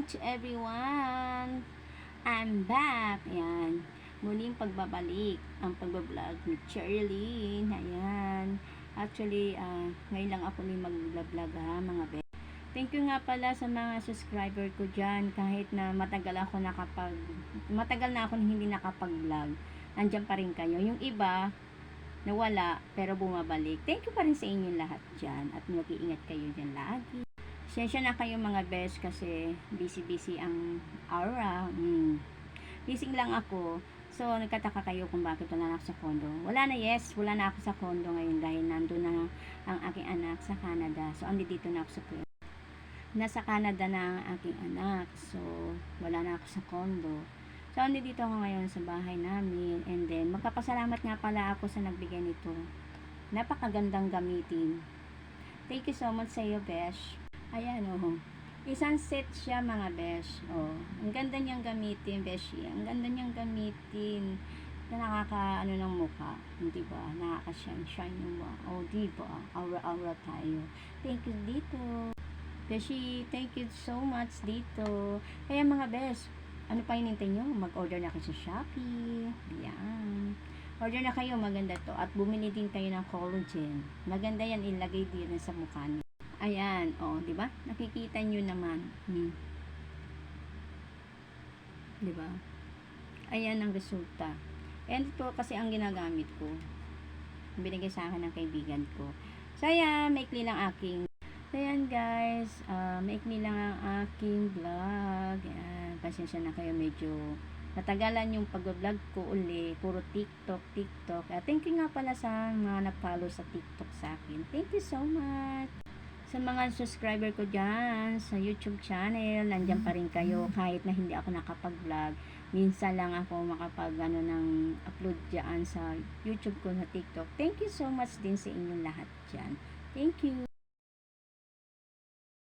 much everyone! I'm back! Ayan. Muling pagbabalik ang pagbablog ni Cherilyn. Ayan. Actually, ngayon lang ako ni mag-vlog ha, mga be. Thank you nga pala sa mga subscriber ko dyan. Kahit na matagal na ako hindi nakapag-vlog. Nandyan pa rin kayo. Yung iba, nawala, pero bumabalik. Thank you pa rin sa inyong lahat dyan. At mag-iingat kayo dyan lagi. Sensya na kayo mga best kasi busy ang aura. Gising lang ako. So, nagkataka kayo kung bakit wala na ako sa condo. Wala na ako sa condo ngayon dahil nandun na ang aking anak sa Canada. So, andito na ako sa Kuwait. Nasa Canada na ang aking anak. So, wala na ako sa condo. So, andito ako ngayon sa bahay namin. And then, magpapasalamat nga pala ako sa nagbigay nito. Napakagandang gamitin. Thank you so much sa iyo, Besh. Ayan, isang set siya, mga besh. Ang ganda niyang gamitin, beshi. Ang ganda niyang gamitin. Ng mukha. Di ba? Nakaka-shine yung mukha. Di ba? Aura-aura tayo. Thank you dito. Beshi, thank you so much dito. Kaya mga besh, ano pa hinintay nyo? Mag-order na kayo sa Shopee. Yan. Order na kayo, maganda to. At bumili din kayo ng collagen. Maganda yan, ilagay din sa mukha niyo. Ayan, di ba? Nakikita nyo naman. Di ba? Ayan ang resulta. And ito kasi ang ginagamit ko. Binigay sa akin ng kaibigan ko. So, ayan, maikli lang aking. So, ayan guys, maikli lang ang aking vlog. Ayan, pasensya na kayo, medyo natagalan yung pag-vlog ko uli. Puro TikTok. Thank you nga pala sa mga nag-follow sa TikTok sa akin. Thank you so much. Sa mga subscriber ko dyan, sa YouTube channel, nandyan pa rin kayo kahit na hindi ako nakapag-vlog. Minsan lang ako ng upload dyan sa YouTube ko, sa TikTok. Thank you so much din sa inyong lahat dyan. Thank you.